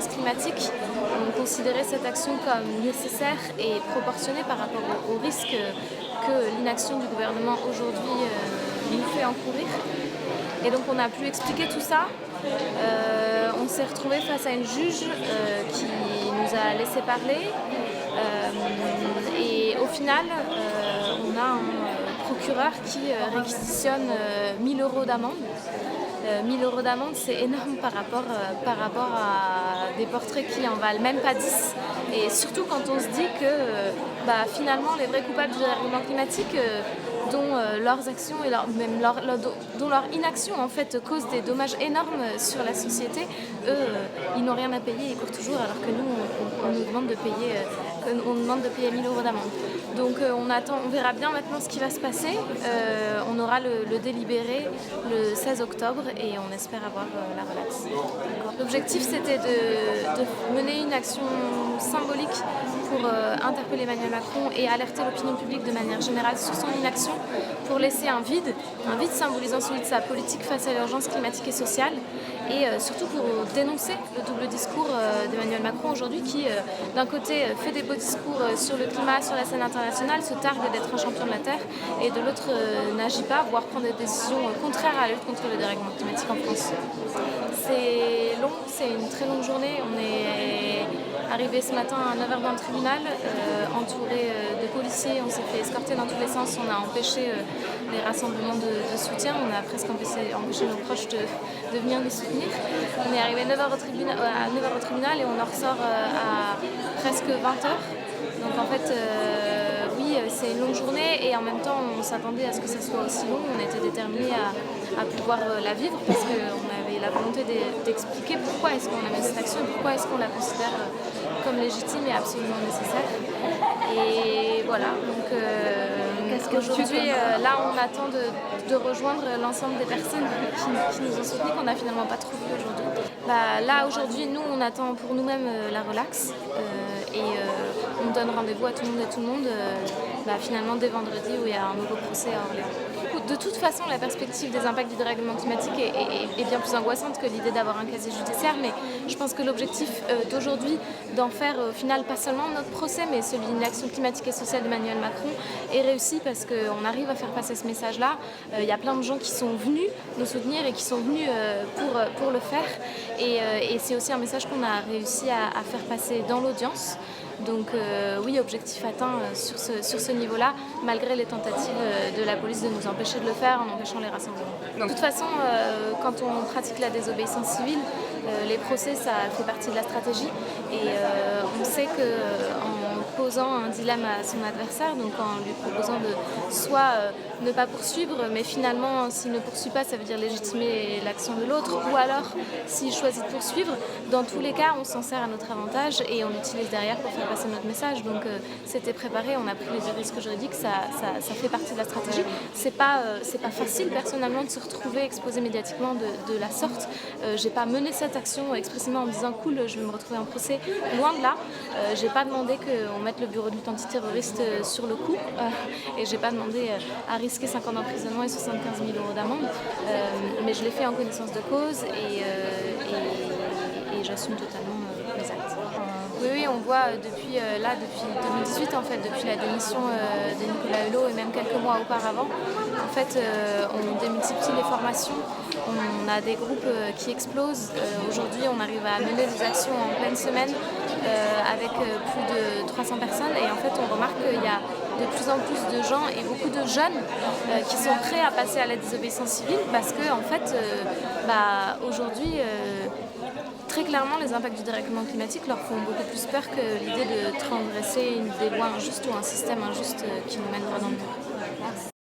l'urgence climatique. On considérait cette action comme nécessaire et proportionnée par rapport aux risques que l'inaction du gouvernement aujourd'hui nous fait encourir. Et donc on a pu expliquer tout ça. On s'est retrouvé face à une juge qui nous a laissé parler. Et au final, on a un procureur qui réquisitionne 1 000 € d'amende. 1 000 € d'amende, c'est énorme par rapport à des portraits qui en valent même pas 10. Et surtout quand on se dit que finalement les vrais coupables du dérèglement climatique, dont leurs actions et dont leur inaction en fait cause des dommages énormes sur la société, eux, ils n'ont rien à payer, ils courent toujours, alors que nous, on nous demande de payer, 1 000 € d'amende. Donc on verra bien maintenant ce qui va se passer. On aura le délibéré le 16 octobre et on espère avoir la relaxe. L'objectif, c'était de mener une action symbolique pour interpeller Emmanuel Macron et alerter l'opinion publique de manière générale sur son inaction, pour laisser un vide symbolisant celui de sa politique face à l'urgence climatique et sociale, et surtout pour dénoncer le double discours d'Emmanuel Macron aujourd'hui qui, d'un côté, fait des beaux discours sur le climat, sur la scène internationale, se targue d'être un champion de la Terre, et de l'autre n'agit pas, voire prend des décisions contraires à la lutte contre le dérèglement climatique en France. C'est long, c'est une très longue journée. On est arrivé ce matin à 9h dans le tribunal, entouré de policiers. On s'est fait escorter dans tous les sens. On a empêché les rassemblements de soutien. On a presque empêché nos proches de venir nous soutenir. On est arrivé à 9h au tribunal et on en ressort à presque 20h. Donc en fait, oui, c'est une longue journée et en même temps, on s'attendait à ce que ça soit aussi long. On était déterminés à pouvoir la vivre parce qu'on avait la volonté d'expliquer pourquoi est-ce qu'on a mené cette action et pourquoi est-ce qu'on la considère comme légitime et absolument nécessaire. Et voilà, donc aujourd'hui, là, on attend de rejoindre l'ensemble des personnes qui nous ont soutenus, qu'on n'a finalement pas trouvé aujourd'hui. Là, aujourd'hui, nous, on attend pour nous-mêmes la relaxe et on donne rendez-vous à tout le monde finalement dès vendredi où il y a un nouveau procès à Orléans. De toute façon, la perspective des impacts du dérèglement climatique est bien plus angoissante que l'idée d'avoir un casier judiciaire, mais je pense que l'objectif d'aujourd'hui, d'en faire au final pas seulement notre procès, mais celui d'une action climatique et sociale d'Emmanuel Macron, est réussi parce qu'on arrive à faire passer ce message-là. Il y a plein de gens qui sont venus nous soutenir et qui sont venus pour le faire. Et c'est aussi un message qu'on a réussi à faire passer dans l'audience. Donc oui, objectif atteint sur ce niveau-là, malgré les tentatives de la police de nous empêcher de le faire en empêchant les rassemblements. De toute façon, quand on pratique la désobéissance civile, les procès, ça fait partie de la stratégie. Et on sait qu'en posant un dilemme à son adversaire, donc en lui proposant de soit ne pas poursuivre, mais finalement, s'il ne poursuit pas, ça veut dire légitimer l'action de l'autre, ou alors, s'il choisit de poursuivre, dans tous les cas, on s'en sert à notre avantage et on l'utilise derrière pour faire passer notre message. Donc c'était préparé, on a pris les risques juridiques, ça fait partie de la stratégie. C'est pas facile personnellement de se retrouver exposé médiatiquement de la sorte. J'ai pas mené cette action expressément en me disant cool, je vais me retrouver en procès, loin de là. J'ai pas demandé qu'on mette le bureau de lutte antiterroriste sur le coup et j'ai pas demandé à risquer 5 ans d'emprisonnement et 75 000 € d'amende, mais je l'ai fait en connaissance de cause et j'assume totalement mes actes. Oui, on voit depuis 2018, en fait, depuis la démission de Nicolas Hulot et même quelques mois auparavant, en fait, on démultiplie les formations, on a des groupes qui explosent. Aujourd'hui, on arrive à mener des actions en pleine semaine avec plus de 300 personnes et en fait, on remarque qu'il y a de plus en plus de gens et beaucoup de jeunes qui sont prêts à passer à la désobéissance civile parce que, en fait, aujourd'hui, très clairement, les impacts du dérèglement climatique leur font beaucoup plus peur que l'idée de transgresser des lois injustes ou un système injuste qui nous mène droit dans le mur.